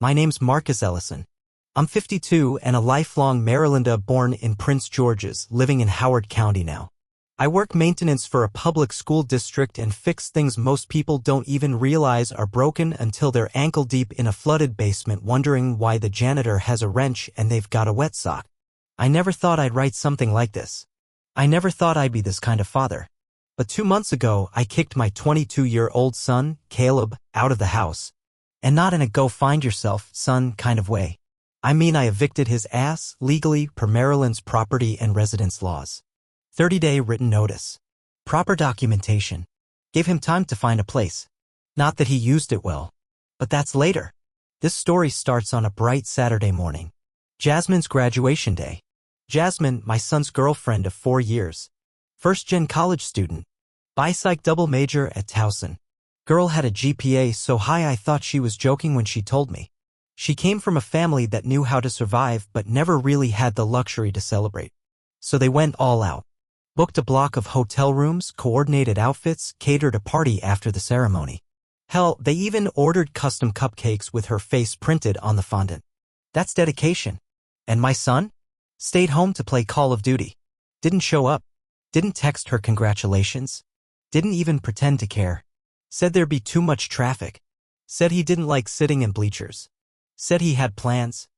My name's Marcus Ellison. I'm 52 and a lifelong Marylander born in Prince George's, living in Howard County now. I work maintenance for a public school district and fix things most people don't even realize are broken until they're ankle-deep in a flooded basement wondering why the janitor has a wrench and they've got a wet sock. I never thought I'd write something like this. I never thought I'd be this kind of father. But 2 months ago, I kicked my 22-year-old son, Caleb, out of the house. And not in a go-find-yourself, son kind of way. I mean I evicted his ass, legally, per Maryland's property and residence laws. 30-day written notice. Proper documentation. Gave him time to find a place. Not that he used it well. But that's later. This story starts on a bright Saturday morning. Jasmine's graduation day. Jasmine, my son's girlfriend of 4 years. First-gen college student. Bi-psych double major at Towson. Girl had a GPA so high I thought she was joking when she told me. She came from a family that knew how to survive but never really had the luxury to celebrate. So they went all out. Booked a block of hotel rooms, coordinated outfits, catered a party after the ceremony. Hell, they even ordered custom cupcakes with her face printed on the fondant. That's dedication. And my son? Stayed home to play Call of Duty. Didn't show up. Didn't text her congratulations. Didn't even pretend to care. Said there'd be too much traffic. Said he didn't like sitting in bleachers. Said he had plans.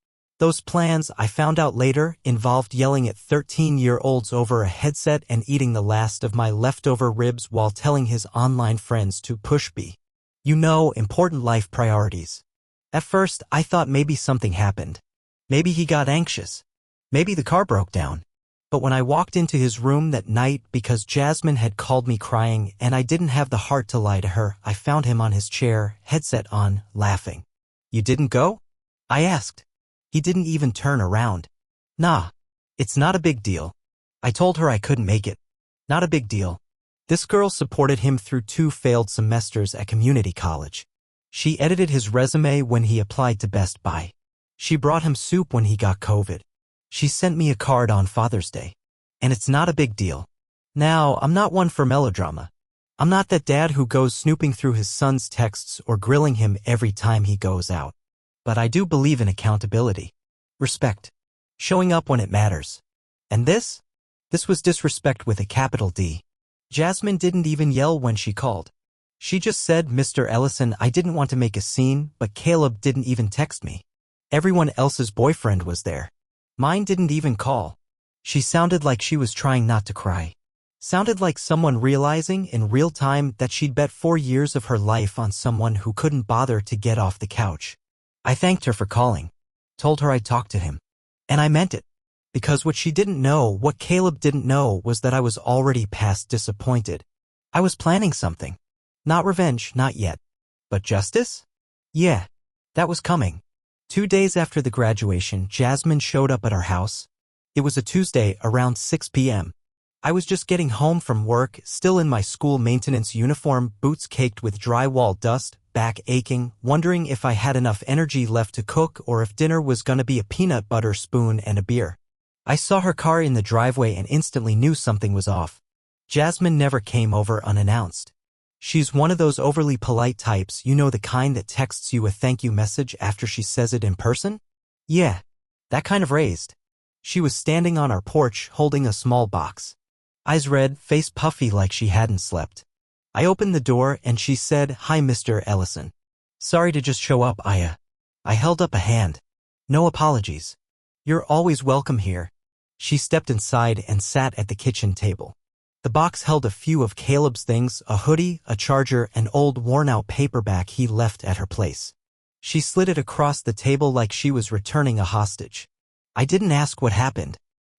Those plans, I found out later, involved yelling at 13-year-olds over a headset and eating the last of my leftover ribs while telling his online friends to push B. You know, important life priorities. At first, I thought maybe something happened. Maybe he got anxious. Maybe the car broke down. But when I walked into his room that night because Jasmine had called me crying and I didn't have the heart to lie to her, I found him on his chair, headset on, laughing. You didn't go? I asked. He didn't even turn around. Nah, it's not a big deal. I told her I couldn't make it. Not a big deal. This girl supported him through 2 failed semesters at community college. She edited his resume when he applied to Best Buy. She brought him soup when he got COVID. She sent me a card on Father's Day. And it's not a big deal. Now, I'm not one for melodrama. I'm not that dad who goes snooping through his son's texts or grilling him every time he goes out. But I do believe in accountability. Respect. Showing up when it matters. And this? This was disrespect with a capital D. Jasmine didn't even yell when she called. She just said, Mr. Ellison, I didn't want to make a scene, but Caleb didn't even text me. Everyone else's boyfriend was there. Mine didn't even call. She sounded like she was trying not to cry. Sounded like someone realizing in real time that she'd bet 4 years of her life on someone who couldn't bother to get off the couch. I thanked her for calling. Told her I'd talk to him. And I meant it. Because what she didn't know, what Caleb didn't know, was that I was already past disappointed. I was planning something. Not revenge, not yet. But justice? Yeah, that was coming. 2 days after the graduation, Jasmine showed up at our house. It was a Tuesday around 6 p.m. I was just getting home from work, still in my school maintenance uniform, boots caked with drywall dust, back aching, wondering if I had enough energy left to cook or if dinner was gonna be a peanut butter spoon and a beer. I saw her car in the driveway and instantly knew something was off. Jasmine never came over unannounced. She's one of those overly polite types, you know, the kind that texts you a thank you message after she says it in person? Yeah, that kind of raised. She was standing on our porch holding a small box. Eyes red, face puffy like she hadn't slept. I opened the door and she said, Hi, Mr. Ellison. Sorry to just show up, I held up a hand. No apologies. You're always welcome here. She stepped inside and sat at the kitchen table. The box held a few of Caleb's things, a hoodie, a charger, an old worn-out paperback he left at her place. She slid it across the table like she was returning a hostage. I didn't ask what happened.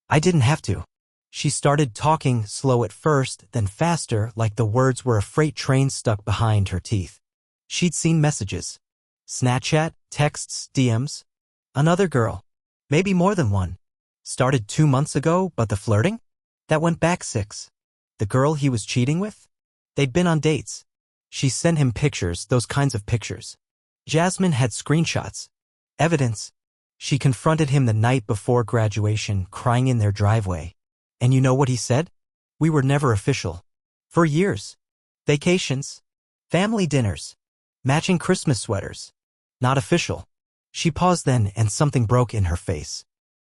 I didn't have to. She started talking, slow at first, then faster, like the words were a freight train stuck behind her teeth. She'd seen messages. Snapchat, texts, DMs. Another girl. Maybe more than one. Started 2 months ago, but the flirting? That went back 6. The girl he was cheating with? They'd been on dates. She sent him pictures, those kinds of pictures. Jasmine had screenshots. Evidence. She confronted him the night before graduation, crying in their driveway. And you know what he said? We were never official. For years. Vacations. Family dinners. Matching Christmas sweaters. Not official. She paused then, and something broke in her face.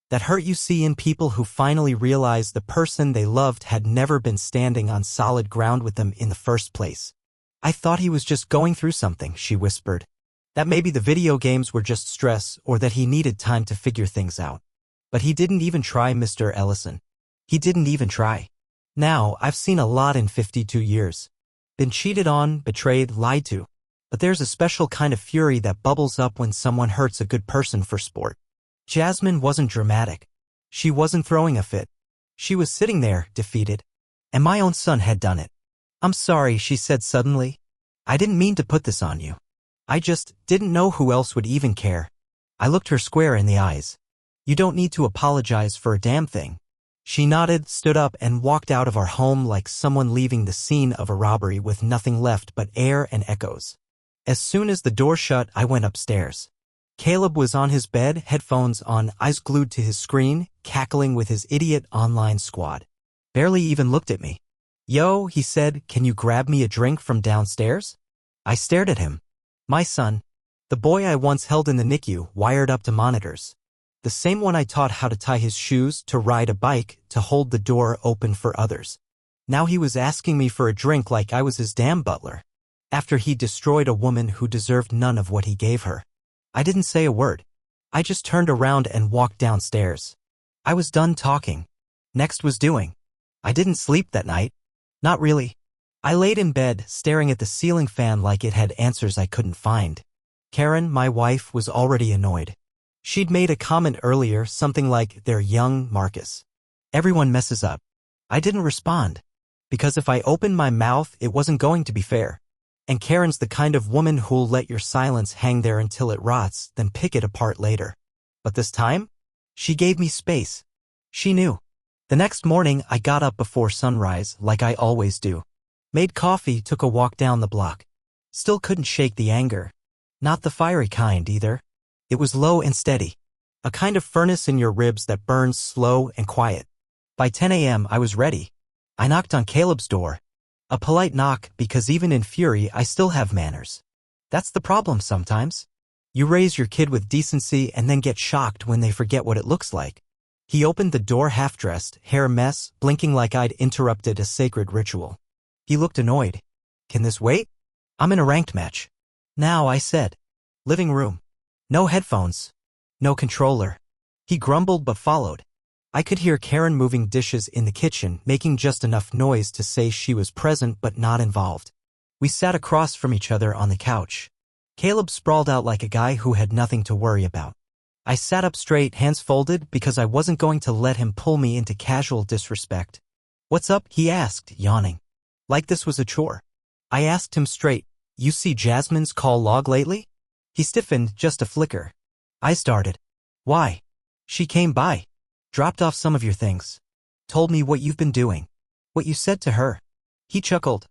That hurt you see in people who finally realize the person they loved had never been standing on solid ground with them in the first place. I thought he was just going through something, she whispered. That maybe the video games were just stress, or that he needed time to figure things out. But he didn't even try, Mr. Ellison. He didn't even try. Now, I've seen a lot in 52 years. Been cheated on, betrayed, lied to. But there's a special kind of fury that bubbles up when someone hurts a good person for sport. Jasmine wasn't dramatic. She wasn't throwing a fit. She was sitting there, defeated. And my own son had done it. I'm sorry, she said suddenly. I didn't mean to put this on you. I just didn't know who else would even care. I looked her square in the eyes. You don't need to apologize for a damn thing. She nodded, stood up, and walked out of our home like someone leaving the scene of a robbery with nothing left but air and echoes. As soon as the door shut, I went upstairs. Caleb was on his bed, headphones on, eyes glued to his screen, cackling with his idiot online squad. Barely even looked at me. Yo, he said, can you grab me a drink from downstairs? I stared at him. My son. The boy I once held in the NICU, wired up to monitors. The same one I taught how to tie his shoes, to ride a bike, to hold the door open for others. Now he was asking me for a drink like I was his damn butler. After he destroyed a woman who deserved none of what he gave her. I didn't say a word. I just turned around and walked downstairs. I was done talking. Next was doing. I didn't sleep that night. Not really. I laid in bed, staring at the ceiling fan like it had answers I couldn't find. Karen, my wife, was already annoyed. She'd made a comment earlier, something like, they're young, Marcus. Everyone messes up. I didn't respond. Because if I opened my mouth, it wasn't going to be fair. And Karen's the kind of woman who'll let your silence hang there until it rots, then pick it apart later. But this time, she gave me space. She knew. The next morning, I got up before sunrise, like I always do. Made coffee, took a walk down the block. Still couldn't shake the anger. Not the fiery kind, either. It was low and steady. A kind of furnace in your ribs that burns slow and quiet. By 10 a.m., I was ready. I knocked on Caleb's door. A polite knock, because even in fury, I still have manners. That's the problem sometimes. You raise your kid with decency and then get shocked when they forget what it looks like. He opened the door half-dressed, hair a mess, blinking like I'd interrupted a sacred ritual. He looked annoyed. Can this wait? I'm in a ranked match. Now, I said. Living room. No headphones. No controller. He grumbled but followed. I could hear Karen moving dishes in the kitchen, making just enough noise to say she was present but not involved. We sat across from each other on the couch. Caleb sprawled out like a guy who had nothing to worry about. I sat up straight, hands folded, because I wasn't going to let him pull me into casual disrespect. What's up? He asked, yawning. Like this was a chore. I asked him straight, you see Jasmine's call log lately? He stiffened, just a flicker. I started. Why? She came by. Dropped off some of your things. Told me what you've been doing. What you said to her. He chuckled.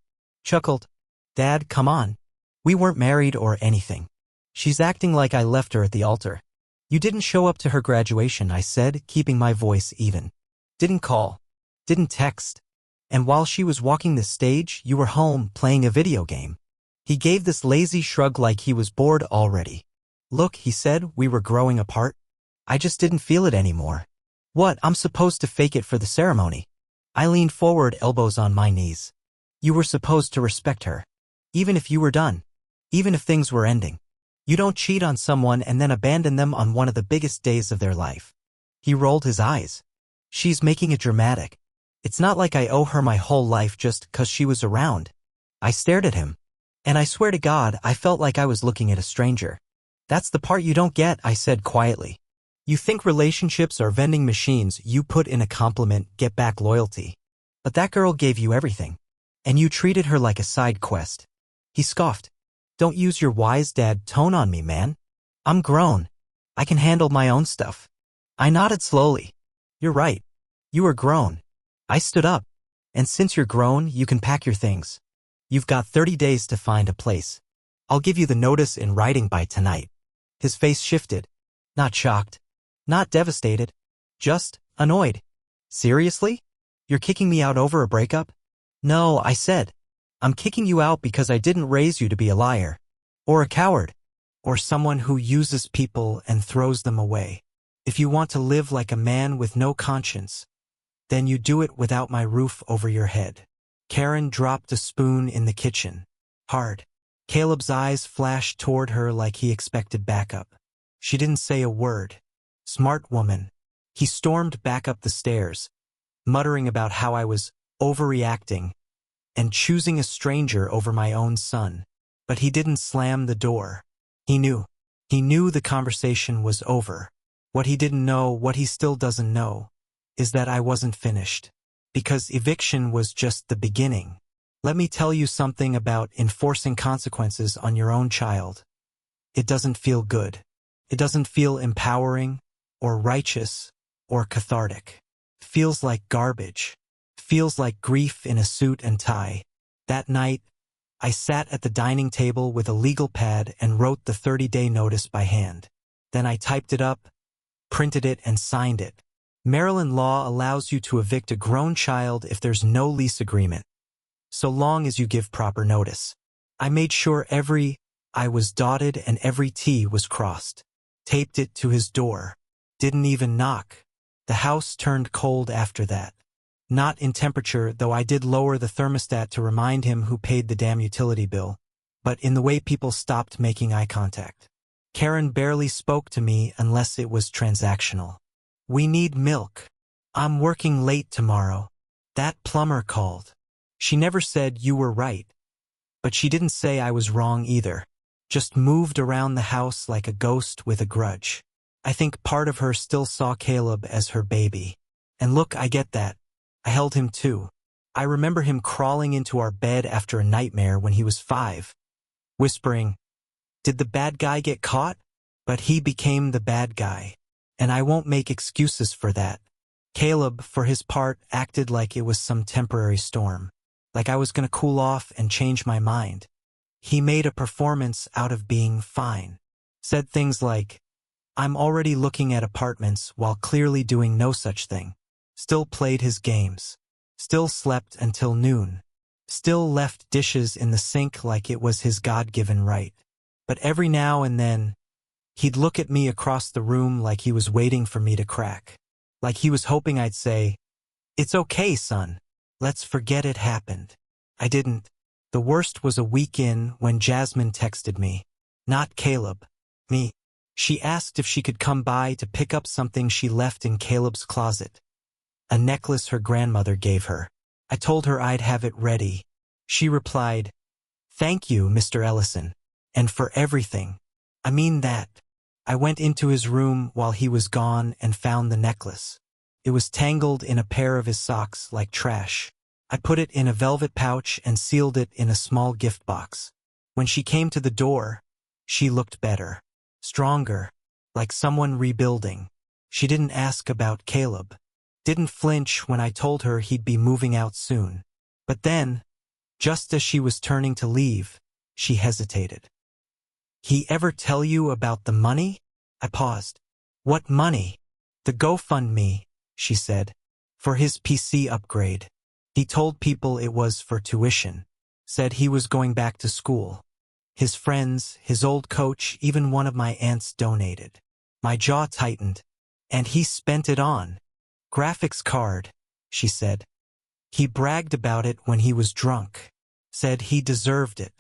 Dad, come on. We weren't married or anything. She's acting like I left her at the altar. You didn't show up to her graduation, I said, keeping my voice even. Didn't call. Didn't text. And while she was walking the stage, you were home playing a video game. He gave this lazy shrug like he was bored already. Look, he said, we were growing apart. I just didn't feel it anymore. What, I'm supposed to fake it for the ceremony? I leaned forward, elbows on my knees. You were supposed to respect her. Even if you were done. Even if things were ending. You don't cheat on someone and then abandon them on one of the biggest days of their life. He rolled his eyes. She's making it dramatic. It's not like I owe her my whole life just 'cause she was around. I stared at him. And I swear to God, I felt like I was looking at a stranger. That's the part you don't get, I said quietly. You think relationships are vending machines, you put in a compliment, get back loyalty. But that girl gave you everything. And you treated her like a side quest. He scoffed. Don't use your wise dad tone on me, man. I'm grown. I can handle my own stuff. I nodded slowly. You're right. You are grown. I stood up. And since you're grown, you can pack your things. You've got 30 days to find a place. I'll give you the notice in writing by tonight. His face shifted. Not shocked. Not devastated. Just annoyed. Seriously? You're kicking me out over a breakup? No, I said. I'm kicking you out because I didn't raise you to be a liar. Or a coward. or someone who uses people and throws them away. If you want to live like a man with no conscience, then you do it without my roof over your head. Karen dropped a spoon in the kitchen. Hard. Caleb's eyes flashed toward her like he expected backup. She didn't say a word. Smart woman. He stormed back up the stairs, muttering about how I was overreacting and choosing a stranger over my own son. But he didn't slam the door. He knew. He knew the conversation was over. What he didn't know, what he still doesn't know, is that I wasn't finished. Because eviction was just the beginning. Let me tell you something about enforcing consequences on your own child. It doesn't feel good. It doesn't feel empowering, or righteous, or cathartic. It feels like garbage. It feels like grief in a suit and tie. That night, I sat at the dining table with a legal pad and wrote the 30-day notice by hand. Then I typed it up, printed it, and signed it. Maryland law allows you to evict a grown child if there's no lease agreement, so long as you give proper notice. I made sure every I was dotted and every T was crossed. Taped it to his door. Didn't even knock. The house turned cold after that. Not in temperature, though I did lower the thermostat to remind him who paid the damn utility bill, but in the way people stopped making eye contact. Karen barely spoke to me unless it was transactional. We need milk. I'm working late tomorrow. That plumber called. She never said you were right, but she didn't say I was wrong either. Just moved around the house like a ghost with a grudge. I think part of her still saw Caleb as her baby. And look, I get that. I held him too. I remember him crawling into our bed after a nightmare when he was 5, whispering, "Did the bad guy get caught?" But he became the bad guy. And I won't make excuses for that. Caleb, for his part, acted like it was some temporary storm. Like I was going to cool off and change my mind. He made a performance out of being fine. Said things like, "I'm already looking at apartments," while clearly doing no such thing. Still played his games. Still slept until noon. Still left dishes in the sink like it was his God-given right. But every now and then, he'd look at me across the room like he was waiting for me to crack. Like he was hoping I'd say, "It's okay, son. Let's forget it happened." I didn't. The worst was a week in when Jasmine texted me. Not Caleb. Me. She asked if she could come by to pick up something she left in Caleb's closet. A necklace her grandmother gave her. I told her I'd have it ready. She replied, "Thank you, Mr. Ellison. And for everything. I mean that." I went into his room while he was gone and found the necklace. It was tangled in a pair of his socks like trash. I put it in a velvet pouch and sealed it in a small gift box. When she came to the door, she looked better. Stronger. Like someone rebuilding. She didn't ask about Caleb. Didn't flinch when I told her he'd be moving out soon. But then, just as she was turning to leave, she hesitated. "He ever tell you about the money?" I paused. "What money?" "The GoFundMe," she said. "For his PC upgrade. He told people it was for tuition. Said he was going back to school. His friends, his old coach, even one of my aunts donated." My jaw tightened. "And he spent it on graphics card," she said. "He bragged about it when he was drunk. Said he deserved it."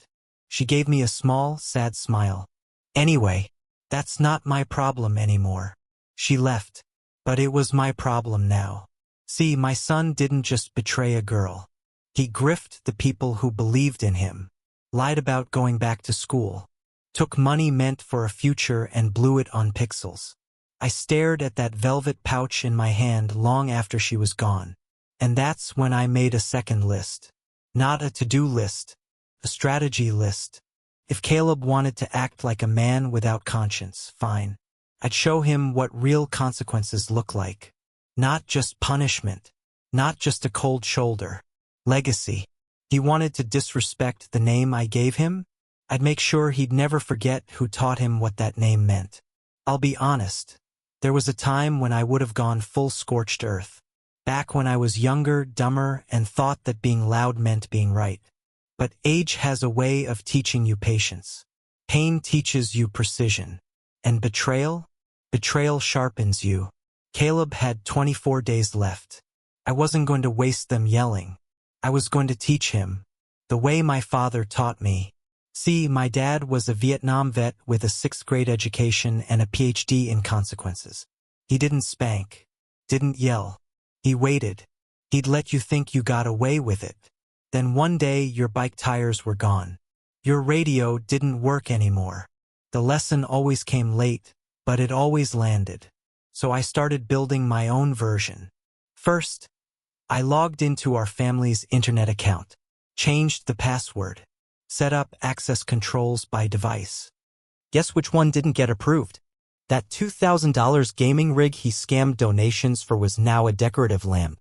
She gave me a small, sad smile. "Anyway, that's not my problem anymore." She left. But it was my problem now. See, my son didn't just betray a girl. He grifted the people who believed in him. Lied about going back to school. Took money meant for a future and blew it on pixels. I stared at that velvet pouch in my hand long after she was gone. And that's when I made a second list. Not a to-do list. A strategy list. If Caleb wanted to act like a man without conscience, fine. I'd show him what real consequences look like. Not just punishment. Not just a cold shoulder. Legacy. He wanted to disrespect the name I gave him? I'd make sure he'd never forget who taught him what that name meant. I'll be honest. There was a time when I would have gone full scorched earth. Back when I was younger, dumber, and thought that being loud meant being right. But age has a way of teaching you patience. Pain teaches you precision. And betrayal? Betrayal sharpens you. Caleb had 24 days left. I wasn't going to waste them yelling. I was going to teach him the way my father taught me. See, my dad was a Vietnam vet with a 6th grade education and a PhD in consequences. He didn't spank, didn't yell. He waited. He'd let you think you got away with it. Then one day your bike tires were gone. Your radio didn't work anymore. The lesson always came late, but it always landed. So I started building my own version. First, I logged into our family's internet account, changed the password, set up access controls by device. Guess which one didn't get approved? That $2,000 gaming rig he scammed donations for was now a decorative lamp.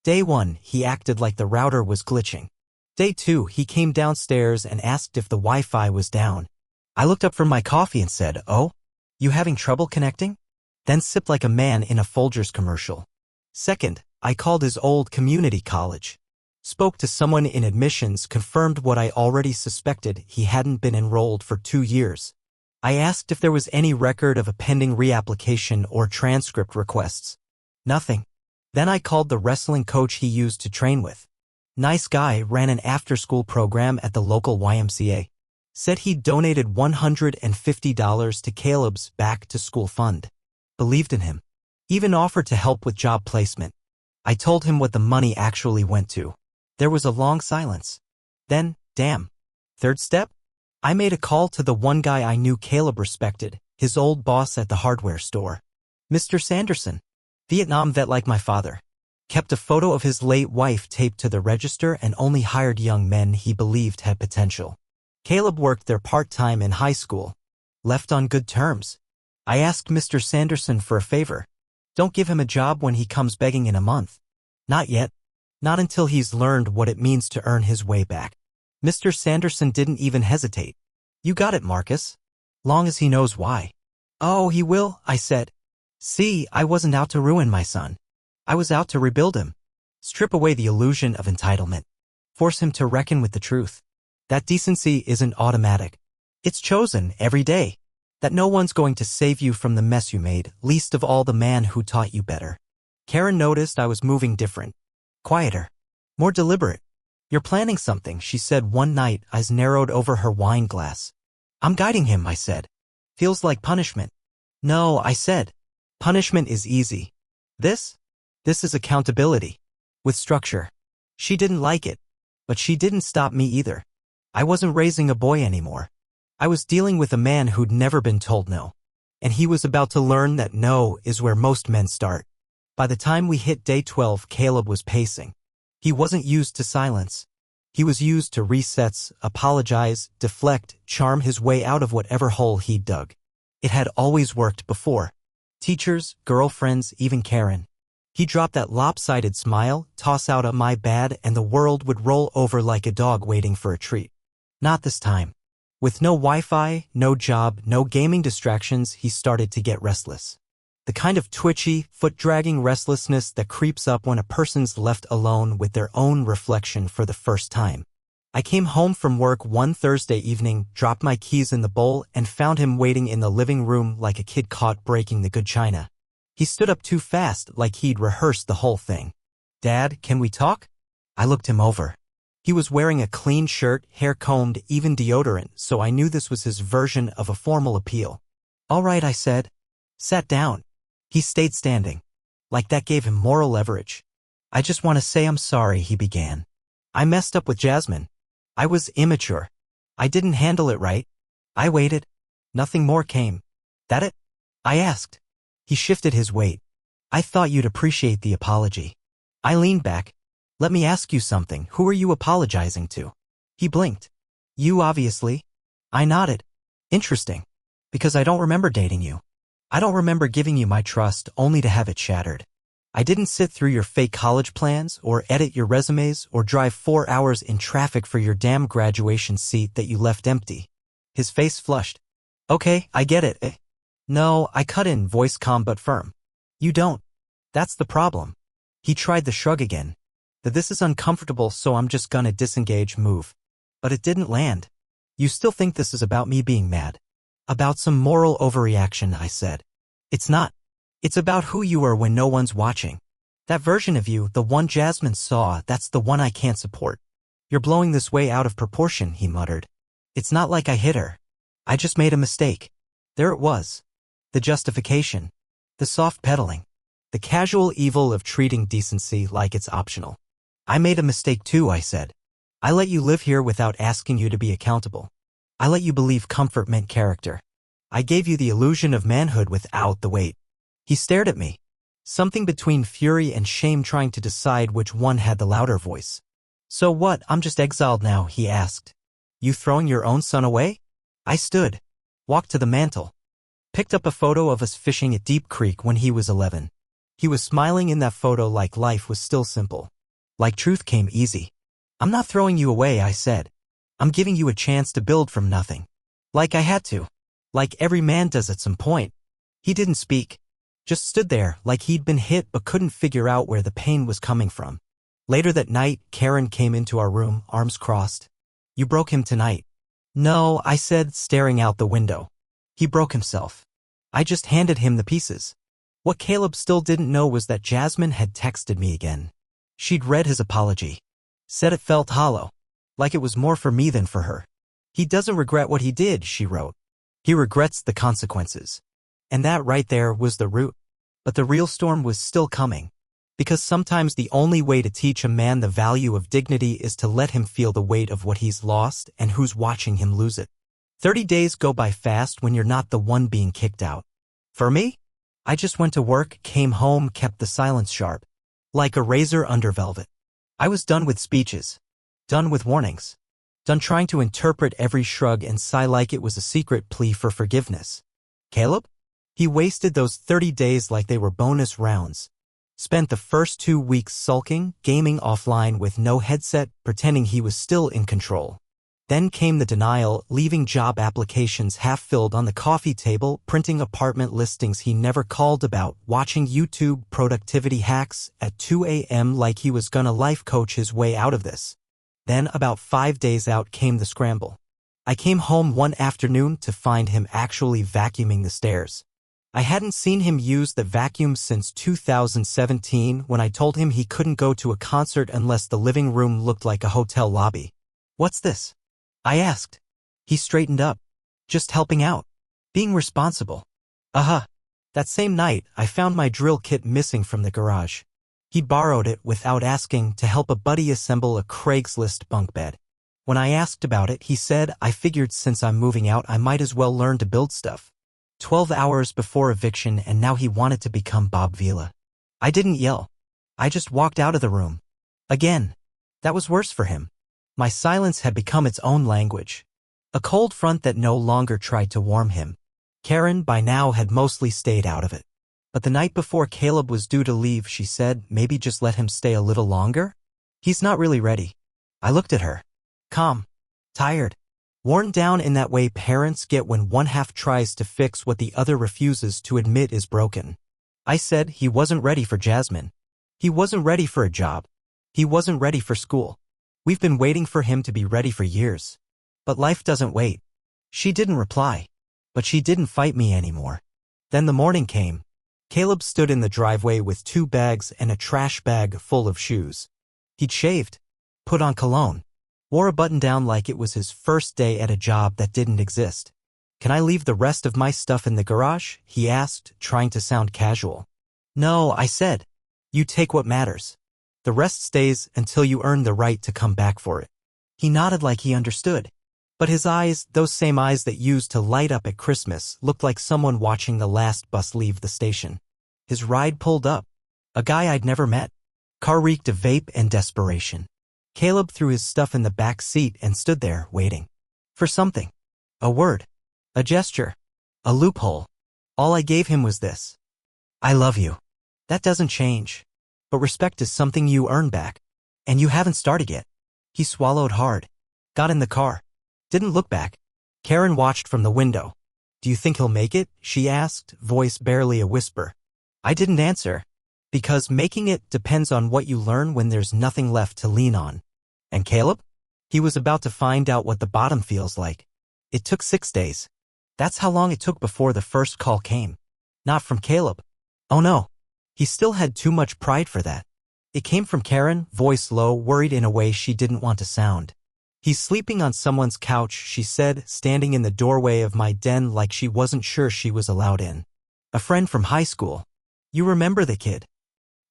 Day 1, he acted like the router was glitching. Day 2, he came downstairs and asked if the Wi-Fi was down. I looked up from my coffee and said, "Oh, you having trouble connecting?" Then sipped like a man in a Folgers commercial. Second, I called his old community college. Spoke to someone in admissions, confirmed what I already suspected: he hadn't been enrolled for 2 years. I asked if there was any record of a pending reapplication or transcript requests. Nothing. Then I called the wrestling coach he used to train with. Nice guy, ran an after-school program at the local YMCA. Said he'd donated $150 to Caleb's back-to-school fund. Believed in him. Even offered to help with job placement. I told him what the money actually went to. There was a long silence. Then, damn. Third step? I made a call to the one guy I knew Caleb respected, his old boss at the hardware store. Mr. Sanderson. Vietnam vet like my father. Kept a photo of his late wife taped to the register and only hired young men he believed had potential. Caleb worked there part-time in high school. Left on good terms. I asked Mr. Sanderson for a favor. Don't give him a job when he comes begging in a month. Not yet. Not until he's learned what it means to earn his way back. Mr. Sanderson didn't even hesitate. You got it, Marcus. Long as he knows why. Oh, he will, I said. See, I wasn't out to ruin my son. I was out to rebuild him. Strip away the illusion of entitlement. Force him to reckon with the truth. That decency isn't automatic. It's chosen every day. That no one's going to save you from the mess you made, least of all the man who taught you better. Karen noticed I was moving different. Quieter. More deliberate. You're planning something, she said one night, eyes narrowed over her wine glass. I'm guiding him, I said. Feels like punishment. No, I said. Punishment is easy. This is accountability. With structure. She didn't like it. But she didn't stop me either. I wasn't raising a boy anymore. I was dealing with a man who'd never been told no. And he was about to learn that no is where most men start. By the time we hit day 12, Caleb was pacing. He wasn't used to silence. He was used to resets, apologize, deflect, charm his way out of whatever hole he'd dug. It had always worked before. Teachers, girlfriends, even Karen. He dropped that lopsided smile, toss out a "my bad," and the world would roll over like a dog waiting for a treat. Not this time. With no Wi-Fi, no job, no gaming distractions, he started to get restless. The kind of twitchy, foot-dragging restlessness that creeps up when a person's left alone with their own reflection for the first time. I came home from work one Thursday evening, dropped my keys in the bowl, and found him waiting in the living room like a kid caught breaking the good china. He stood up too fast, like he'd rehearsed the whole thing. Dad, can we talk? I looked him over. He was wearing a clean shirt, hair combed, even deodorant, so I knew this was his version of a formal appeal. All right, I said. Sat down. He stayed standing. Like that gave him moral leverage. I just want to say I'm sorry, he began. I messed up with Jasmine. I was immature. I didn't handle it right. I waited. Nothing more came. That it? I asked. He shifted his weight. I thought you'd appreciate the apology. I leaned back. Let me ask you something. Who are you apologizing to? He blinked. You, obviously. I nodded. Interesting. Because I don't remember dating you. I don't remember giving you my trust only to have it shattered. I didn't sit through your fake college plans or edit your resumes or drive 4 hours in traffic for your damn graduation seat that you left empty. His face flushed. Okay, I get it. No, I cut in, voice calm but firm. You don't. That's the problem. He tried the shrug again. That this is uncomfortable, so I'm just gonna disengage move. But it didn't land. You still think this is about me being mad? About some moral overreaction, I said. It's not. It's about who you are when no one's watching. That version of you, the one Jasmine saw, that's the one I can't support. You're blowing this way out of proportion, he muttered. It's not like I hit her. I just made a mistake. There it was. The justification. The soft pedaling. The casual evil of treating decency like it's optional. I made a mistake too, I said. I let you live here without asking you to be accountable. I let you believe comfort meant character. I gave you the illusion of manhood without the weight. He stared at me. Something between fury and shame, trying to decide which one had the louder voice. So what, I'm just exiled now, he asked. You throwing your own son away? I stood, walked to the mantel, picked up a photo of us fishing at Deep Creek when he was 11. He was smiling in that photo like life was still simple. Like truth came easy. I'm not throwing you away, I said. I'm giving you a chance to build from nothing. Like I had to. Like every man does at some point. He didn't speak. Just stood there like he'd been hit but couldn't figure out where the pain was coming from. Later that night, Karen came into our room, arms crossed. You broke him tonight. No, I said, staring out the window. He broke himself. I just handed him the pieces. What Caleb still didn't know was that Jasmine had texted me again. She'd read his apology. Said it felt hollow. Like it was more for me than for her. He doesn't regret what he did, she wrote. He regrets the consequences. And that right there was the root. But the real storm was still coming. Because sometimes the only way to teach a man the value of dignity is to let him feel the weight of what he's lost and who's watching him lose it. 30 days go by fast when you're not the one being kicked out. For me, I just went to work, came home, kept the silence sharp. Like a razor under velvet. I was done with speeches. Done with warnings. Done trying to interpret every shrug and sigh like it was a secret plea for forgiveness. Caleb? He wasted those 30 days like they were bonus rounds. Spent the first 2 weeks sulking, gaming offline with no headset, pretending he was still in control. Then came the denial, leaving job applications half-filled on the coffee table, printing apartment listings he never called about, watching YouTube productivity hacks at 2 a.m. like he was gonna life coach his way out of this. Then, about 5 days out, came the scramble. I came home one afternoon to find him actually vacuuming the stairs. I hadn't seen him use the vacuum since 2017 when I told him he couldn't go to a concert unless the living room looked like a hotel lobby. What's this? I asked. He straightened up. Just helping out. Being responsible. That same night, I found my drill kit missing from the garage. He borrowed it without asking to help a buddy assemble a Craigslist bunk bed. When I asked about it, he said, I figured since I'm moving out I might as well learn to build stuff. 12 hours before eviction, and now he wanted to become Bob Vila. I didn't yell. I just walked out of the room. Again. That was worse for him. My silence had become its own language. A cold front that no longer tried to warm him. Karen, by now, had mostly stayed out of it. But the night before Caleb was due to leave, she said, maybe just let him stay a little longer? He's not really ready. I looked at her. Calm. Tired. Worn down in that way parents get when one half tries to fix what the other refuses to admit is broken. I said he wasn't ready for Jasmine. He wasn't ready for a job. He wasn't ready for school. We've been waiting for him to be ready for years. But life doesn't wait. She didn't reply. But she didn't fight me anymore. Then the morning came. Caleb stood in the driveway with 2 bags and a trash bag full of shoes. He'd shaved. Put on cologne. Wore a button-down like it was his first day at a job that didn't exist. Can I leave the rest of my stuff in the garage? He asked, trying to sound casual. No, I said. You take what matters. The rest stays until you earn the right to come back for it. He nodded like he understood. But his eyes, those same eyes that used to light up at Christmas, looked like someone watching the last bus leave the station. His ride pulled up. A guy I'd never met. Car reeked of vape and desperation. Caleb threw his stuff in the back seat and stood there, waiting. For something. A word. A gesture. A loophole. All I gave him was this. I love you. That doesn't change. But respect is something you earn back. And you haven't started yet. He swallowed hard. Got in the car. Didn't look back. Karen watched from the window. Do you think he'll make it? She asked, voice barely a whisper. I didn't answer. Because making it depends on what you learn when there's nothing left to lean on. And Caleb? He was about to find out what the bottom feels like. It took 6 days. That's how long it took before the first call came. Not from Caleb. Oh no. He still had too much pride for that. It came from Karen, voice low, worried in a way she didn't want to sound. He's sleeping on someone's couch, she said, standing in the doorway of my den like she wasn't sure she was allowed in. A friend from high school. You remember the kid?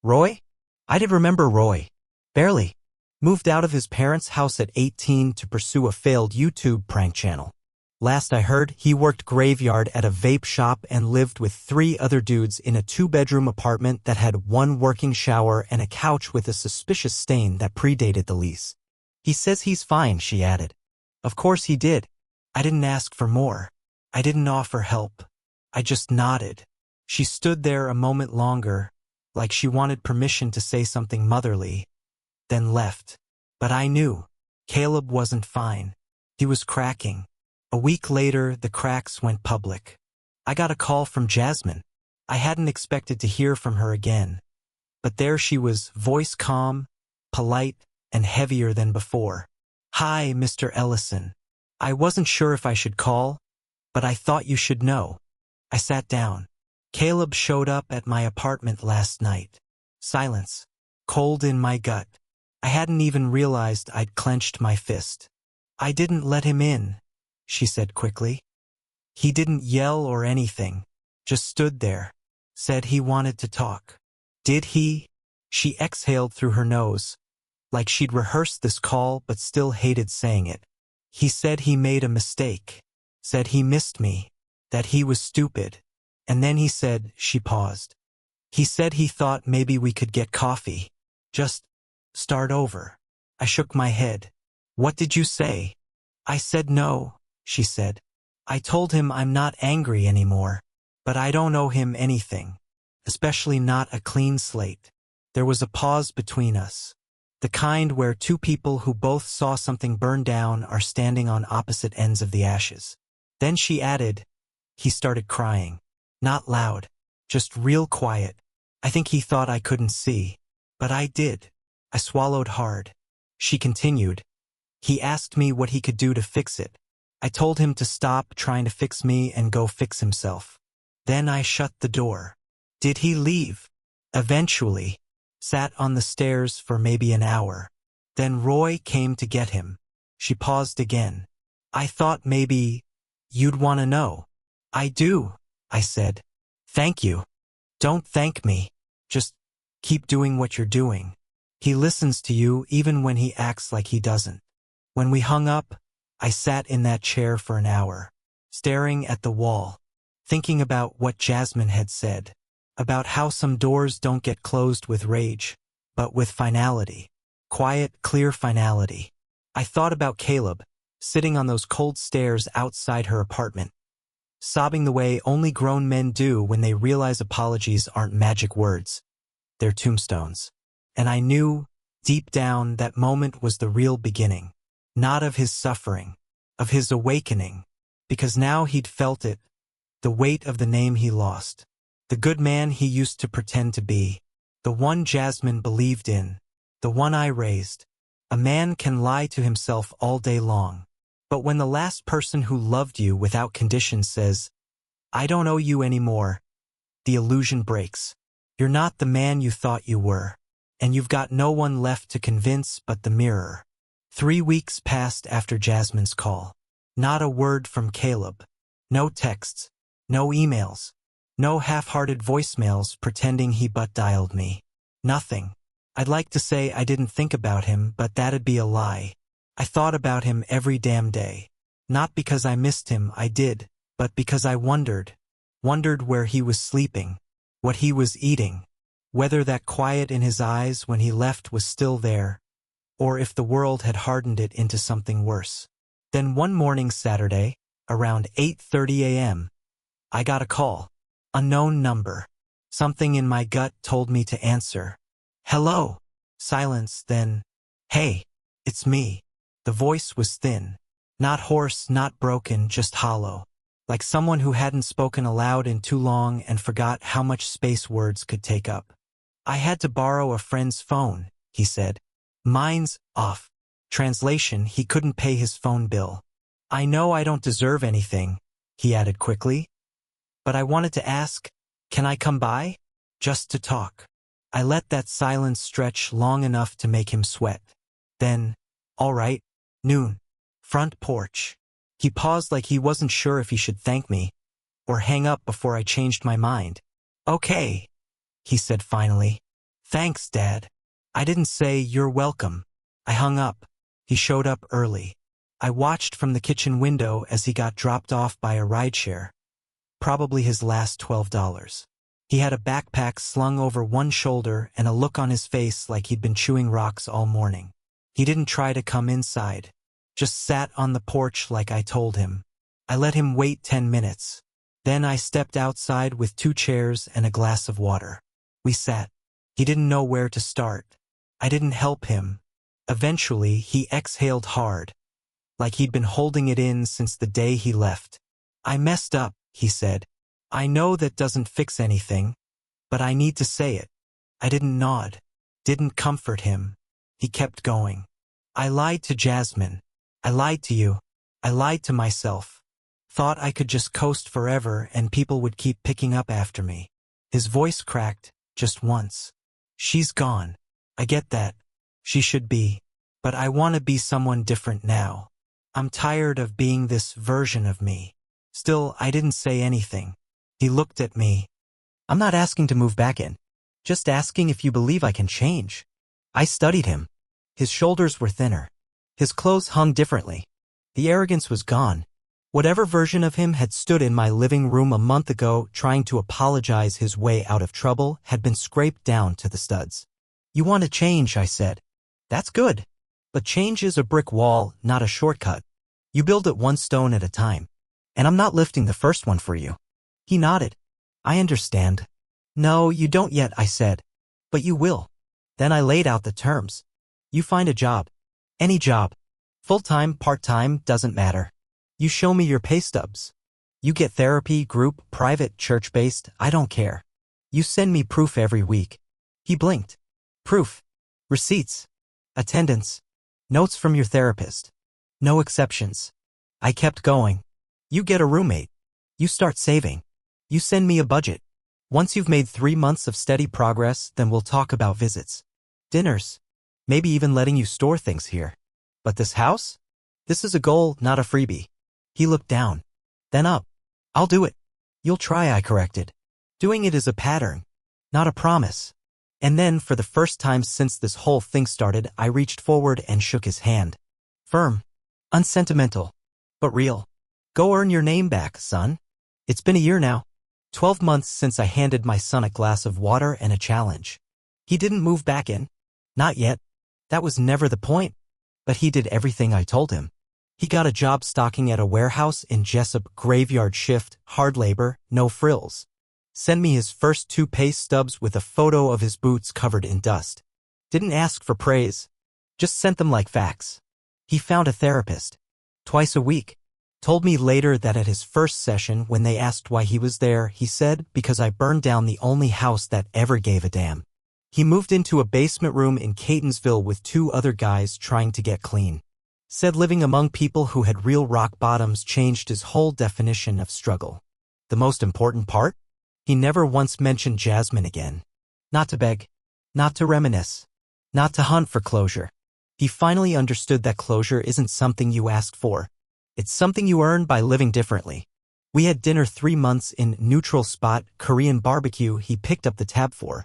Roy? I did remember Roy. Barely. Moved out of his parents' house at 18 to pursue a failed YouTube prank channel. Last I heard, he worked graveyard at a vape shop and lived with 3 other dudes in a 2-bedroom apartment that had 1 working shower and a couch with a suspicious stain that predated the lease. He says he's fine, she added. Of course he did. I didn't ask for more. I didn't offer help. I just nodded. She stood there a moment longer, like she wanted permission to say something motherly, then left. But I knew. Caleb wasn't fine. He was cracking. A week later, the cracks went public. I got a call from Jasmine. I hadn't expected to hear from her again. But there she was, voice calm, polite, and heavier than before. Hi, Mr. Ellison. I wasn't sure if I should call, but I thought you should know. I sat down. Caleb showed up at my apartment last night. Silence. Cold in my gut. I hadn't even realized I'd clenched my fist. I didn't let him in, she said quickly. He didn't yell or anything, just stood there. Said he wanted to talk. Did he? She exhaled through her nose, like she'd rehearsed this call but still hated saying it. He said he made a mistake. Said he missed me. That he was stupid. And then he said, she paused. He said he thought maybe we could get coffee. Just start over. I shook my head. What did you say? I said no, she said. I told him I'm not angry anymore, but I don't owe him anything, especially not a clean slate. There was a pause between us, the kind where 2 people who both saw something burn down are standing on opposite ends of the ashes. Then she added, he started crying. Not loud, just real quiet. I think he thought I couldn't see, but I did. I swallowed hard. She continued. He asked me what he could do to fix it. I told him to stop trying to fix me and go fix himself. Then I shut the door. Did he leave? Eventually. Sat on the stairs for maybe an hour. Then Roy came to get him. She paused again. I thought maybe you'd want to know. I do, I said. Thank you. Don't thank me. Just keep doing what you're doing. He listens to you even when he acts like he doesn't. When we hung up, I sat in that chair for an hour, staring at the wall, thinking about what Jasmine had said, about how some doors don't get closed with rage, but with finality. Quiet, clear finality. I thought about Caleb, sitting on those cold stairs outside her apartment, sobbing the way only grown men do when they realize apologies aren't magic words. They're tombstones. And I knew, deep down, that moment was the real beginning. Not of his suffering, of his awakening, because now he'd felt it, the weight of the name he lost, the good man he used to pretend to be, the one Jasmine believed in, the one I raised. A man can lie to himself all day long, but when the last person who loved you without conditions says, I don't owe you anymore, the illusion breaks. You're not the man you thought you were, and you've got no one left to convince but the mirror. 3 weeks passed after Jasmine's call. Not a word from Caleb. No texts. No emails. No half-hearted voicemails pretending he butt-dialed me. Nothing. I'd like to say I didn't think about him, but that'd be a lie. I thought about him every damn day. Not because I missed him, I did, but because I wondered. Wondered where he was sleeping, what he was eating, whether that quiet in his eyes when he left was still there, or if the world had hardened it into something worse. Then one morning Saturday, around 8:30 a.m., I got a call. Unknown number. Something in my gut told me to answer. Hello. Silence, then, hey, it's me. The voice was thin. Not hoarse, not broken, just hollow. Like someone who hadn't spoken aloud in too long and forgot how much space words could take up. I had to borrow a friend's phone, he said. Mine's off. Translation, he couldn't pay his phone bill. I know I don't deserve anything, he added quickly. But I wanted to ask, can I come by? Just to talk. I let that silence stretch long enough to make him sweat. Then, all right, noon. Front porch. He paused like he wasn't sure if he should thank me or hang up before I changed my mind. Okay, he said finally. Thanks, Dad. I didn't say you're welcome. I hung up. He showed up early. I watched from the kitchen window as he got dropped off by a rideshare. Probably his last $12. He had a backpack slung over one shoulder and a look on his face like he'd been chewing rocks all morning. He didn't try to come inside. Just sat on the porch like I told him. I let him wait 10 minutes. Then I stepped outside with 2 chairs and a glass of water. We sat. He didn't know where to start. I didn't help him. Eventually, he exhaled hard, like he'd been holding it in since the day he left. I messed up, he said. I know that doesn't fix anything, but I need to say it. I didn't nod. Didn't comfort him. He kept going. I lied to Jasmine. I lied to you. I lied to myself. Thought I could just coast forever and people would keep picking up after me. His voice cracked, just once. She's gone. I get that. She should be. But I want to be someone different now. I'm tired of being this version of me. Still, I didn't say anything. He looked at me. I'm not asking to move back in. Just asking if you believe I can change. I studied him. His shoulders were thinner. His clothes hung differently. The arrogance was gone. Whatever version of him had stood in my living room a month ago trying to apologize his way out of trouble had been scraped down to the studs. You want to change, I said. That's good. But change is a brick wall, not a shortcut. You build it one stone at a time. And I'm not lifting the first one for you. He nodded. I understand. No, you don't yet, I said. But you will. Then I laid out the terms. You find a job. Any job. Full-time, part-time, doesn't matter. You show me your pay stubs. You get therapy, group, private, church-based, I don't care. You send me proof every week. He blinked. Proof. Receipts. Attendance. Notes from your therapist. No exceptions. I kept going. You get a roommate. You start saving. You send me a budget. Once you've made 3 months of steady progress, then we'll talk about visits. Dinners. Maybe even letting you store things here. But this house? This is a goal, not a freebie. He looked down. Then up. I'll do it. You'll try, I corrected. Doing it is a pattern, not a promise. And then, for the first time since this whole thing started, I reached forward and shook his hand. Firm. Unsentimental. But real. Go earn your name back, son. It's been a year now. 12 months since I handed my son a glass of water and a challenge. He didn't move back in. Not yet. That was never the point. But he did everything I told him. He got a job stocking at a warehouse in Jessup, graveyard shift, hard labor, no frills. Sent me his first 2 pay stubs with a photo of his boots covered in dust. Didn't ask for praise. Just sent them like facts. He found a therapist. Twice a week. Told me later that at his first session, when they asked why he was there, he said, because I burned down the only house that ever gave a damn. He moved into a basement room in Catonsville with 2 other guys trying to get clean. Said living among people who had real rock bottoms changed his whole definition of struggle. The most important part? He never once mentioned Jasmine again. Not to beg. Not to reminisce. Not to hunt for closure. He finally understood that closure isn't something you ask for. It's something you earn by living differently. We had dinner 3 months in neutral spot Korean barbecue he picked up the tab for.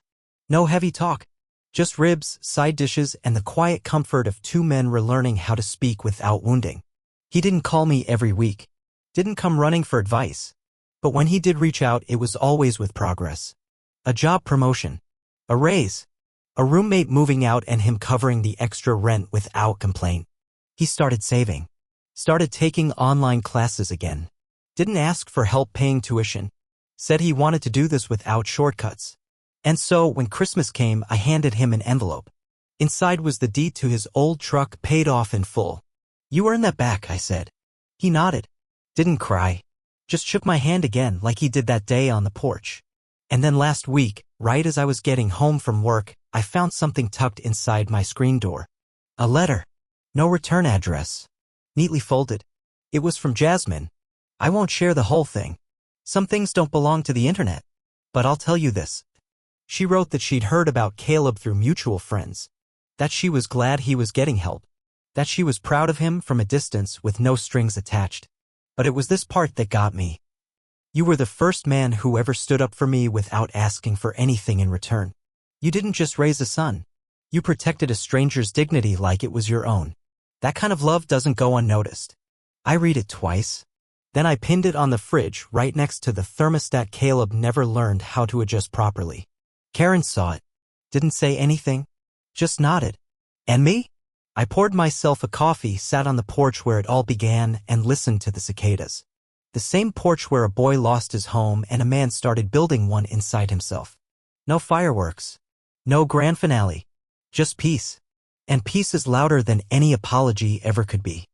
No heavy talk. Just ribs, side dishes, and the quiet comfort of 2 men relearning how to speak without wounding. He didn't call me every week. Didn't come running for advice. But when he did reach out, it was always with progress. A job promotion. A raise. A roommate moving out and him covering the extra rent without complaint. He started saving. Started taking online classes again. Didn't ask for help paying tuition. Said he wanted to do this without shortcuts. And so, when Christmas came, I handed him an envelope. Inside was the deed to his old truck paid off in full. You earned that back, I said. He nodded. Didn't cry. Just shook my hand again like he did that day on the porch. And then last week, right as I was getting home from work, I found something tucked inside my screen door. A letter. No return address. Neatly folded. It was from Jasmine. I won't share the whole thing. Some things don't belong to the internet. But I'll tell you this. She wrote that she'd heard about Caleb through mutual friends. That she was glad he was getting help. That she was proud of him from a distance with no strings attached. But it was this part that got me. You were the first man who ever stood up for me without asking for anything in return. You didn't just raise a son. You protected a stranger's dignity like it was your own. That kind of love doesn't go unnoticed. I read it twice. Then I pinned it on the fridge right next to the thermostat Caleb never learned how to adjust properly. Karen saw it. Didn't say anything. Just nodded. And me? I poured myself a coffee, sat on the porch where it all began, and listened to the cicadas. The same porch where a boy lost his home and a man started building one inside himself. No fireworks. No grand finale. Just peace. And peace is louder than any apology ever could be.